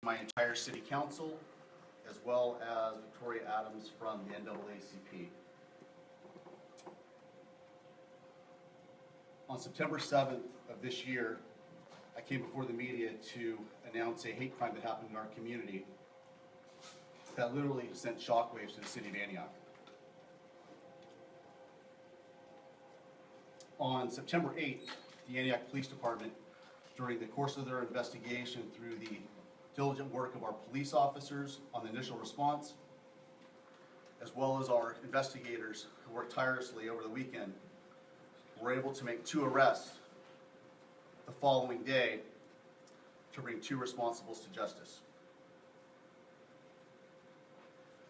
my entire city council, as well as Victoria Adams from the NAACP. On September 7th of this year, I came before the media to announce a hate crime that happened in our community that literally sent shockwaves to the city of Antioch. On September 8th, the Antioch Police Department, during the course of their investigation through the diligent work of our police officers on the initial response, as well as our investigators who worked tirelessly over the weekend, were able to make 2 arrests the following day to bring 2 responsibles to justice.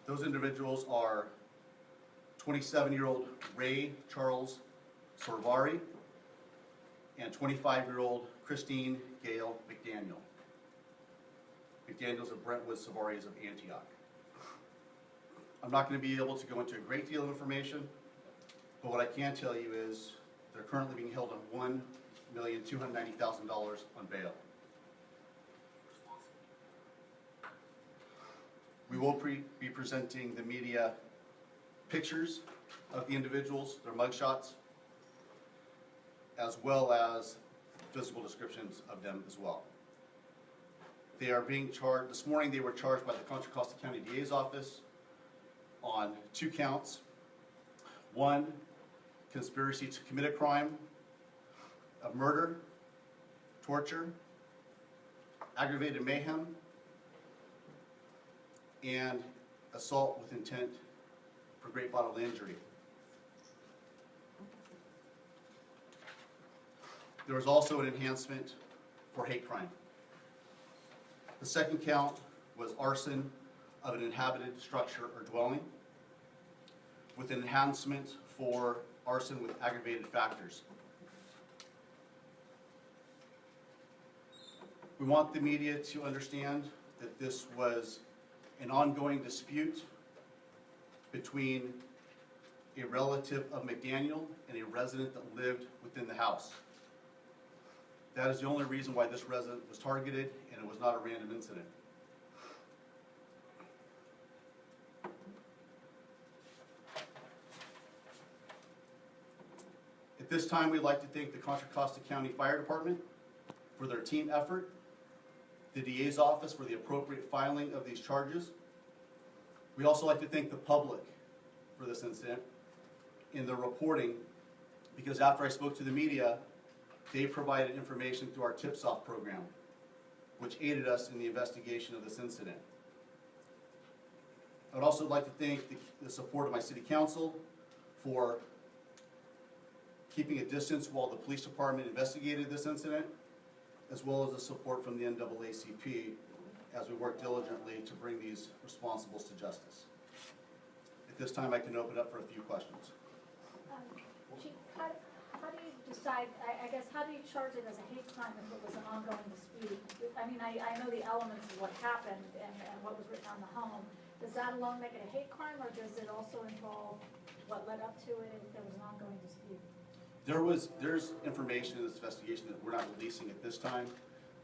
Those individuals are 27-year-old Ray Charles Sorvari and 25-year-old Christine Gail McDaniel. McDaniels of Brentwood, Sorvari's of Antioch. I'm not going to be able to go into a great deal of information, but what I can tell you is they're currently being held on $1,290,000 on bail. We will be presenting the media pictures of the individuals, their mugshots, as well as physical descriptions of them as well. They are being charged, this morning they were charged by the Contra Costa County DA's office on 2 counts. 1, conspiracy to commit a crime of murder, torture, aggravated mayhem, and assault with intent for great bodily injury. There was also an enhancement for hate crime. The 2nd count was arson of an inhabited structure or dwelling, with an enhancement for arson with aggravated factors. We want the media to understand that this was an ongoing dispute between a relative of McDaniel and a resident that lived within the house. That is the only reason why this resident was targeted, and it was not a random incident. At this time, we'd like to thank the Contra Costa County Fire Department for their team effort, the DA's office for the appropriate filing of these charges. We also like to thank the public for this incident in their reporting, because after I spoke to the media, they provided information through our tips-off program, which aided us in the investigation of this incident. I would also like to thank the support of my city council for keeping a distance while the police department investigated this incident, as well as the support from the NAACP as we work diligently to bring these responsibles to justice. At this time, I can open up for a few questions. Chief, how do you decide, I guess, how do you charge it as a hate crime if it was an ongoing dispute? I mean, I know the elements of what happened and what was written on the home. Does that alone make it a hate crime, or does it also involve what led up to it if there was an ongoing dispute? There's information in this investigation that we're not releasing at this time,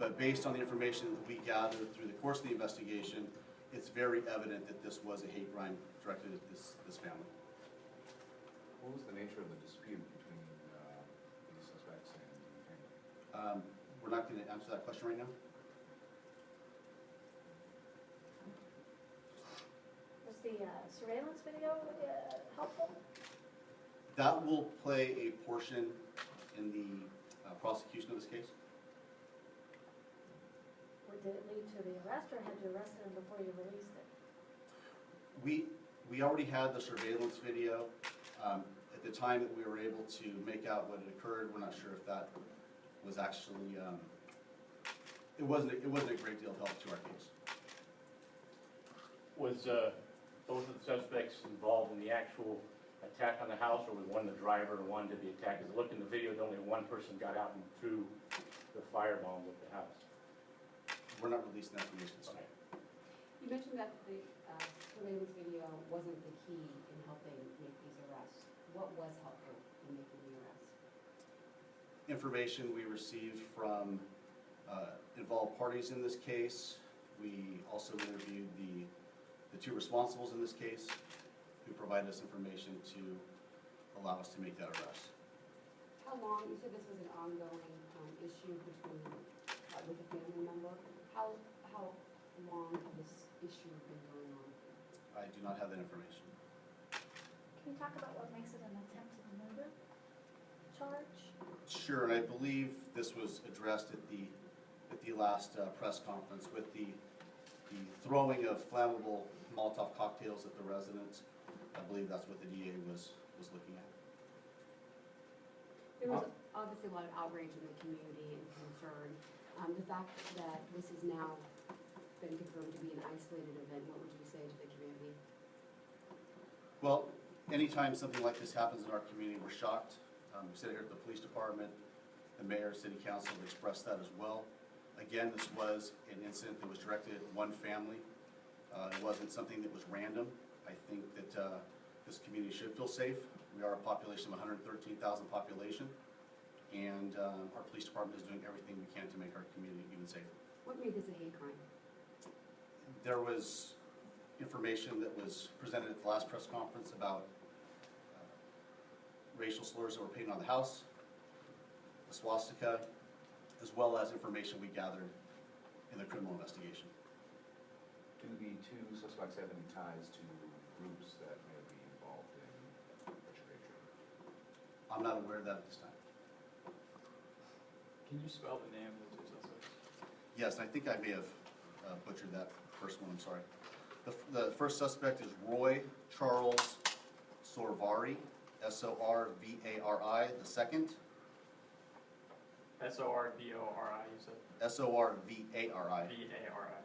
but based on the information that we gathered through the course of the investigation, it's very evident that this was a hate crime directed at this family. What was the nature of the dispute between these suspects and the family? We're not going to answer that question right now. Was the surveillance video helpful? That will play a portion in the prosecution of this case. Or did it lead to the arrest, or had you arrested him before you released it? We already had the surveillance video. At the time that we were able to make out what had occurred, we're not sure if that was actually, it wasn't a great deal of help to our case. Was both of the suspects involved in the actual attack on the house, or was one the driver and one did the attack? Because look in the video, only one person got out and threw the firebombs at the house. We're not releasing that information. So. Okay. You mentioned that the surveillance video wasn't the key in helping make these arrests. What was helpful in making the arrests? Information we received from involved parties in this case. We also interviewed the two responsibles in this case, who provided us information to allow us to make that arrest. How long, you said this was an ongoing issue between, with a family member. How long has this issue been going on? I do not have that information. Can you talk about what makes it an attempted murder charge? Sure, and I believe this was addressed at the last press conference with the throwing of flammable Molotov cocktails at the residents. I believe that's what the DA was looking at. There was obviously a lot of outrage in the community and concern. The fact that this has now been confirmed to be an isolated event, what would you say to the community? Well, anytime something like this happens in our community, we're shocked. We sit here at the police department, the mayor, city council have expressed that as well. Again, this was an incident that was directed at one family. It wasn't something that was random. I think that this community should feel safe. We are a population of 113,000 population, and our police department is doing everything we can to make our community even safer. What made this a hate crime? There was information that was presented at the last press conference about racial slurs that were painted on the house, the swastika, as well as information we gathered in the criminal investigation. Do the two suspects have any ties to groups that may be involved in registration? I'm not aware of that at this time. Can you spell the name of the two suspects? Yes, and I think I may have butchered that first one, I'm sorry. The first suspect is Roy Charles Sorvari, S-O-R-V-A-R-I. The second, S-O-R-B-O-R-I, you said? S-O-R-V-A-R-I. B-A-R-I.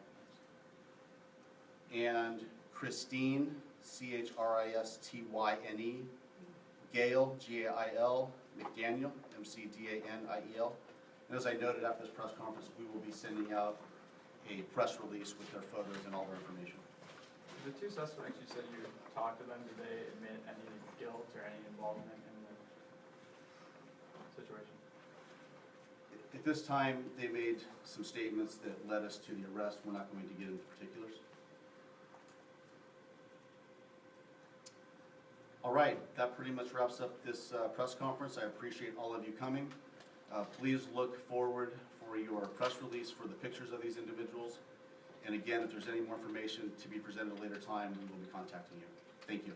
And Christine, C-H-R-I-S-T-Y-N-E, Gail, G-A-I-L, McDaniel, M-C-D-A-N-I-E-L. And as I noted after this press conference, we will be sending out a press release with their photos and all their information. The two suspects, you said you talked to them, did they admit any guilt or any involvement in the situation? At this time, they made some statements that led us to the arrest. We're not going to get into particulars. All right, that pretty much wraps up this press conference. I appreciate all of you coming. Please look forward for your press release for the pictures of these individuals. And again, if there's any more information to be presented at a later time, we will be contacting you. Thank you.